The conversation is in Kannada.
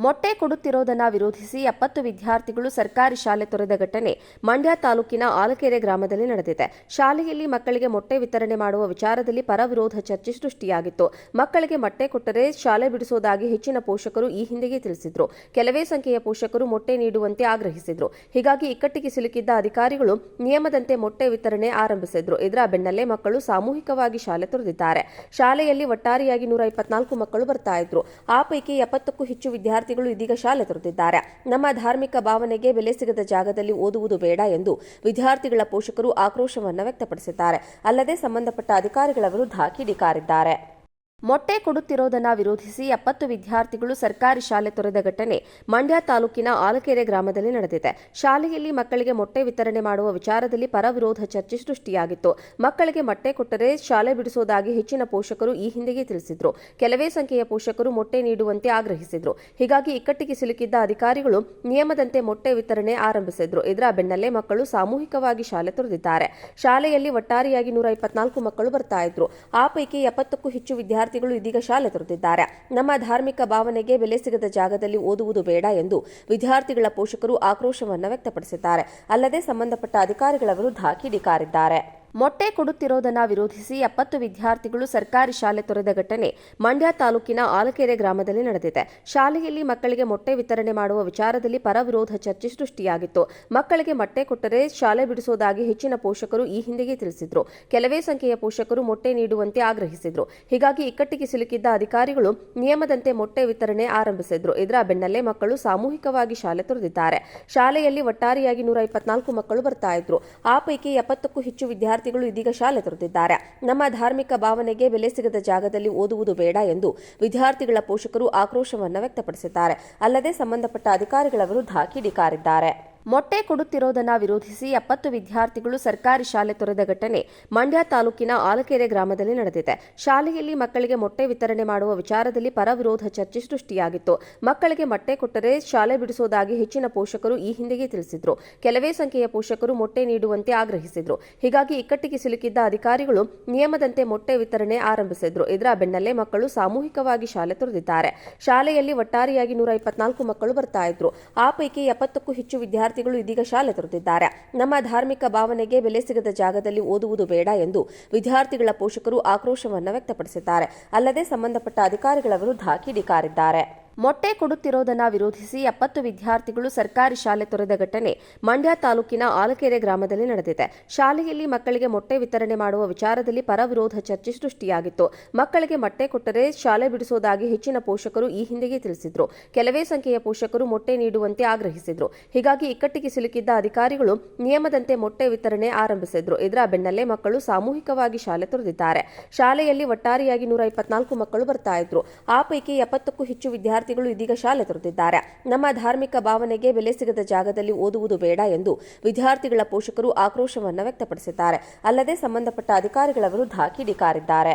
ಮೊಟ್ಟೆ ಕೊಡುತ್ತಿರುವುದನ್ನು ವಿರೋಧಿಸಿ 70 ವಿದ್ಯಾರ್ಥಿಗಳು ಸರ್ಕಾರಿ ಶಾಲೆ ತೊರೆದ ಘಟನೆ ಮಂಡ್ಯ ತಾಲೂಕಿನ ಆಲಕೆರೆ ಗ್ರಾಮದಲ್ಲಿ ನಡೆದಿದೆ. ಶಾಲೆಯಲ್ಲಿ ಮಕ್ಕಳಿಗೆ ಮೊಟ್ಟೆ ವಿತರಣೆ ಮಾಡುವ ವಿಚಾರದಲ್ಲಿ ಪರ ವಿರೋಧ ಚರ್ಚೆ ಸೃಷ್ಟಿಯಾಗಿತ್ತು. ಮಕ್ಕಳಿಗೆ ಮೊಟ್ಟೆ ಕೊಟ್ಟರೆ ಶಾಲೆ ಬಿಡಿಸುವುದಾಗಿ ಹೆಚ್ಚಿನ ಪೋಷಕರು ಈ ಹಿಂದೆಯೇ ತಿಳಿಸಿದ್ರು. ಕೆಲವೇ ಸಂಖ್ಯೆಯ ಪೋಷಕರು ಮೊಟ್ಟೆ ನೀಡುವಂತೆ ಆಗ್ರಹಿಸಿದ್ರು. ಹೀಗಾಗಿ ಇಕ್ಕಟ್ಟಿಗೆ ಸಿಲುಕಿದ್ದ ಅಧಿಕಾರಿಗಳು ನಿಯಮದಂತೆ ಮೊಟ್ಟೆ ವಿತರಣೆ ಆರಂಭಿಸಿದ್ರು. ಇದರ ಬೆನ್ನಲ್ಲೇ ಮಕ್ಕಳು ಸಾಮೂಹಿಕವಾಗಿ ಶಾಲೆ ತೊರೆದಿದ್ದಾರೆ. ಶಾಲೆಯಲ್ಲಿ ಒಟ್ಟಾರೆಯಾಗಿ 124 ಮಕ್ಕಳು ಬರ್ತಾ ಇದ್ರು. ಆ ಪೈಕಿ 70ಕ್ಕೂ ಹೆಚ್ಚು ವಿದ್ಯಾರ್ಥಿಗಳು ಇದೀಗ ಶಾಲೆ ತೊರೆದಿದ್ದಾರೆ. ನಮ್ಮ ಧಾರ್ಮಿಕ ಭಾವನೆಗೆ ಬೆಲೆ ಸಿಗದ ಜಾಗದಲ್ಲಿ ಓದುವುದು ಬೇಡ ಎಂದು ವಿದ್ಯಾರ್ಥಿಗಳ ಪೋಷಕರು ಆಕ್ರೋಶವನ್ನು ವ್ಯಕ್ತಪಡಿಸಿದ್ದಾರೆ. ಅಲ್ಲದೆ ಸಂಬಂಧಪಟ್ಟ ಅಧಿಕಾರಿಗಳ ವಿರುದ್ಧ ಕಿಡಿಕಾರಿದ್ದಾರೆ. ಮೊಟ್ಟೆ ಕೊಡುತ್ತಿರುವುದನ್ನು ವಿರೋಧಿಸಿ 70 ವಿದ್ಯಾರ್ಥಿಗಳು ಸರ್ಕಾರಿ ಶಾಲೆ ತೊರೆದ ಘಟನೆ ಮಂಡ್ಯ ತಾಲೂಕಿನ ಆಲಕೆರೆ ಗ್ರಾಮದಲ್ಲಿ ನಡೆದಿದೆ. ಶಾಲೆಯಲ್ಲಿ ಮಕ್ಕಳಿಗೆ ಮೊಟ್ಟೆ ವಿತರಣೆ ಮಾಡುವ ವಿಚಾರದಲ್ಲಿ ಪರ ವಿರೋಧ ಚರ್ಚೆ ಸೃಷ್ಟಿಯಾಗಿತ್ತು. ಮಕ್ಕಳಿಗೆ ಮೊಟ್ಟೆ ಕೊಟ್ಟರೆ ಶಾಲೆ ಬಿಡಿಸುವುದಾಗಿ ಹೆಚ್ಚಿನ ಪೋಷಕರು ಈ ಹಿಂದೆಯೇ ತಿಳಿಸಿದ್ರು. ಕೆಲವೇ ಸಂಖ್ಯೆಯ ಪೋಷಕರು ಮೊಟ್ಟೆ ನೀಡುವಂತೆ ಆಗ್ರಹಿಸಿದ್ರು. ಹೀಗಾಗಿ ಇಕ್ಕಟ್ಟಿಗೆ ಸಿಲುಕಿದ್ದ ಅಧಿಕಾರಿಗಳು ನಿಯಮದಂತೆ ಮೊಟ್ಟೆ ವಿತರಣೆ ಆರಂಭಿಸಿದ್ರು. ಇದರ ಬೆನ್ನಲ್ಲೇ ಮಕ್ಕಳು ಸಾಮೂಹಿಕವಾಗಿ ಶಾಲೆ ತೊರೆದಿದ್ದಾರೆ. ಶಾಲೆಯಲ್ಲಿ ಒಟ್ಟಾರೆಯಾಗಿ 124 ಮಕ್ಕಳು ಬರ್ತಾ ಇದ್ರು. ಆ ಪೈಕಿ 70ಕ್ಕೂ ಹೆಚ್ಚು ವಿದ್ಯಾರ್ಥಿಗಳು ಇದೀಗ ಶಾಲೆ ತೊರೆದಿದ್ದಾರೆ. ನಮ್ಮ ಧಾರ್ಮಿಕ ಭಾವನೆಗೆ ಬೆಲೆ ಸಿಗದ ಜಾಗದಲ್ಲಿ ಓದುವುದು ಬೇಡ ಎಂದು ವಿದ್ಯಾರ್ಥಿಗಳ ಪೋಷಕರು ಆಕ್ರೋಶವನ್ನು ವ್ಯಕ್ತಪಡಿಸಿದ್ದಾರೆ. ಅಲ್ಲದೆ ಸಂಬಂಧಪಟ್ಟ ಅಧಿಕಾರಿಗಳ ವಿರುದ್ಧ ಕಿಡಿಕಾರಿದ್ದಾರೆ. ಮೊಟ್ಟೆ ಕೊಡುತ್ತಿರುವುದನ್ನು ವಿರೋಧಿಸಿ 70 ವಿದ್ಯಾರ್ಥಿಗಳು ಸರ್ಕಾರಿ ಶಾಲೆ ತೊರೆದ ಘಟನೆ ಮಂಡ್ಯ ತಾಲೂಕಿನ ಆಲಕೆರೆ ಗ್ರಾಮದಲ್ಲಿ ನಡೆದಿದೆ. ಶಾಲೆಯಲ್ಲಿ ಮಕ್ಕಳಿಗೆ ಮೊಟ್ಟೆ ವಿತರಣೆ ಮಾಡುವ ವಿಚಾರದಲ್ಲಿ ಪರ ವಿರೋಧ ಚರ್ಚೆ ಸೃಷ್ಟಿಯಾಗಿತ್ತು. ಮಕ್ಕಳಿಗೆ ಮೊಟ್ಟೆ ಕೊಟ್ಟರೆ ಶಾಲೆ ಬಿಡಿಸುವುದಾಗಿ ಹೆಚ್ಚಿನ ಪೋಷಕರು ಈ ಹಿಂದೆಯೇ ತಿಳಿಸಿದ್ರು. ಕೆಲವೇ ಸಂಖ್ಯೆಯ ಪೋಷಕರು ಮೊಟ್ಟೆ ನೀಡುವಂತೆ ಆಗ್ರಹಿಸಿದ್ರು. ಹೀಗಾಗಿ ಇಕ್ಕಟ್ಟಿಗೆ ಸಿಲುಕಿದ್ದ ಅಧಿಕಾರಿಗಳು ನಿಯಮದಂತೆ ಮೊಟ್ಟೆ ವಿತರಣೆ ಆರಂಭಿಸಿದ್ರು. ಇದರ ಬೆನ್ನಲ್ಲೇ ಮಕ್ಕಳು ಸಾಮೂಹಿಕವಾಗಿ ಶಾಲೆ ತೊರೆದಿದ್ದಾರೆ. ಶಾಲೆಯಲ್ಲಿ ಒಟ್ಟಾರೆಯಾಗಿ 124 ಮಕ್ಕಳು ಬರ್ತಾ ಇದ್ರು. ಆ ಪೈಕಿ 70ಕ್ಕೂ ಹೆಚ್ಚು ವಿದ್ಯಾರ್ಥಿಗಳು ಇದೀಗ ಶಾಲೆ ತೊರೆದಿದ್ದಾರೆ. ನಮ್ಮ ಧಾರ್ಮಿಕ ಭಾವನೆಗೆ ಬೆಲೆ ಸಿಗದ ಜಾಗದಲ್ಲಿ ಓದುವುದು ಬೇಡ ಎಂದು ವಿದ್ಯಾರ್ಥಿಗಳ ಪೋಷಕರು ಆಕ್ರೋಶವನ್ನು ವ್ಯಕ್ತಪಡಿಸಿದ್ದಾರೆ. ಅಲ್ಲದೆ ಸಂಬಂಧಪಟ್ಟ ಅಧಿಕಾರಿಗಳ ವಿರುದ್ಧ ಕಿಡಿಕಾರಿದ್ದಾರೆ. ಮೊಟ್ಟೆ ಕೊಡುತ್ತಿರುವುದನ್ನು ವಿರೋಧಿಸಿ 70 ವಿದ್ಯಾರ್ಥಿಗಳು ಸರ್ಕಾರಿ ಶಾಲೆ ತೊರೆದ ಘಟನೆ ಮಂಡ್ಯ ತಾಲೂಕಿನ ಆಲಕೆರೆ ಗ್ರಾಮದಲ್ಲಿ ನಡೆದಿದೆ. ಶಾಲೆಯಲ್ಲಿ ಮಕ್ಕಳಿಗೆ ಮೊಟ್ಟೆ ವಿತರಣೆ ಮಾಡುವ ವಿಚಾರದಲ್ಲಿ ಪರ ವಿರೋಧ ಚರ್ಚೆ ಸೃಷ್ಟಿಯಾಗಿತ್ತು. ಮಕ್ಕಳಿಗೆ ಮೊಟ್ಟೆ ಕೊಟ್ಟರೆ ಶಾಲೆ ಬಿಡಿಸುವುದಾಗಿ ಹೆಚ್ಚಿನ ಪೋಷಕರು ಈ ಹಿಂದೆಯೇ ತಿಳಿಸಿದ್ರು. ಕೆಲವೇ ಸಂಖ್ಯೆಯ ಪೋಷಕರು ಮೊಟ್ಟೆ ನೀಡುವಂತೆ ಆಗ್ರಹಿಸಿದ್ರು. ಹೀಗಾಗಿ ಇಕ್ಕಟ್ಟಿಗೆ ಸಿಲುಕಿದ್ದ ಅಧಿಕಾರಿಗಳು ನಿಯಮದಂತೆ ಮೊಟ್ಟೆ ವಿತರಣೆ ಆರಂಭಿಸಿದ್ರು. ಇದರ ಬೆನ್ನಲ್ಲೇ ಮಕ್ಕಳು ಸಾಮೂಹಿಕವಾಗಿ ಶಾಲೆ ತೊರೆದಿದ್ದಾರೆ. ಶಾಲೆಯಲ್ಲಿ ಒಟ್ಟಾರೆಯಾಗಿ 124 ಮಕ್ಕಳು ಬರ್ತಾ ಇದ್ರು. ಆ ಪೈಕಿ 70ಕ್ಕೂ ಹೆಚ್ಚು ವಿದ್ಯಾರ್ಥಿಗಳು ಇದೀಗ ಶಾಲೆ ತೊರೆದಿದ್ದಾರೆ. ನಮ್ಮ ಧಾರ್ಮಿಕ ಭಾವನೆಗೆ ಬೆಲೆ ಸಿಗದ ಜಾಗದಲ್ಲಿ ಓದುವುದು ಬೇಡ ಎಂದು ವಿದ್ಯಾರ್ಥಿಗಳ ಪೋಷಕರು ಆಕ್ರೋಶವನ್ನು ವ್ಯಕ್ತಪಡಿಸಿದ್ದಾರೆ. ಅಲ್ಲದೆ ಸಂಬಂಧಪಟ್ಟ ಅಧಿಕಾರಿಗಳ ವಿರುದ್ಧ ಕಿಡಿಕಾರಿದ್ದಾರೆ. ಮೊಟ್ಟೆ ಕೊಡುತ್ತಿರುವುದನ್ನು ವಿರೋಧಿಸಿ 70 ವಿದ್ಯಾರ್ಥಿಗಳು ಸರ್ಕಾರಿ ಶಾಲೆ ತೊರೆದ ಘಟನೆ ಮಂಡ್ಯ ತಾಲೂಕಿನ ಆಲಕೆರೆ ಗ್ರಾಮದಲ್ಲಿ ನಡೆದಿದೆ. ಶಾಲೆಯಲ್ಲಿ ಮಕ್ಕಳಿಗೆ ಮೊಟ್ಟೆ ವಿತರಣೆ ಮಾಡುವ ವಿಚಾರದಲ್ಲಿ ಪರ ವಿರೋಧ ಚರ್ಚೆ ಸೃಷ್ಟಿಯಾಗಿತ್ತು. ಮಕ್ಕಳಿಗೆ ಮೊಟ್ಟೆ ಕೊಟ್ಟರೆ ಶಾಲೆ ಬಿಡಿಸುವುದಾಗಿ ಹೆಚ್ಚಿನ ಪೋಷಕರು ಈ ಹಿಂದೆಯೇ ತಿಳಿಸಿದ್ರು. ಕೆಲವೇ ಸಂಖ್ಯೆಯ ಪೋಷಕರು ಮೊಟ್ಟೆ ನೀಡುವಂತೆ ಆಗ್ರಹಿಸಿದ್ರು. ಹೀಗಾಗಿ ಇಕ್ಕಟ್ಟಿಗೆ ಸಿಲುಕಿದ್ದ ಅಧಿಕಾರಿಗಳು ನಿಯಮದಂತೆ ಮೊಟ್ಟೆ ವಿತರಣೆ ಆರಂಭಿಸಿದ್ರು. ಇದರ ಬೆನ್ನಲ್ಲೇ ಮಕ್ಕಳು ಸಾಮೂಹಿಕವಾಗಿ ಶಾಲೆ ತೊರೆದಿದ್ದಾರೆ. ಶಾಲೆಯಲ್ಲಿ ಒಟ್ಟಾರೆಯಾಗಿ 124 ಮಕ್ಕಳು ಬರ್ತಾ ಇದ್ರು. ಆ ಪೈಕಿ 70ಕ್ಕೂ ಹೆಚ್ಚು ವಿದ್ಯಾರ್ಥಿಗಳು ಇದೀಗ ಶಾಲೆ ತೊರೆದಿದ್ದಾರೆ. ನಮ್ಮ ಧಾರ್ಮಿಕ ಭಾವನೆಗೆ ಬೆಲೆ ಸಿಗದ ಜಾಗದಲ್ಲಿ ಓದುವುದು ಬೇಡ ಎಂದು ವಿದ್ಯಾರ್ಥಿಗಳ ಪೋಷಕರು ಆಕ್ರೋಶವನ್ನು ವ್ಯಕ್ತಪಡಿಸಿದ್ದಾರೆ. ಅಲ್ಲದೆ ಸಂಬಂಧಪಟ್ಟ ಅಧಿಕಾರಿಗಳ ವಿರುದ್ಧ ಕಿಡಿಕಾರಿದ್ದಾರೆ.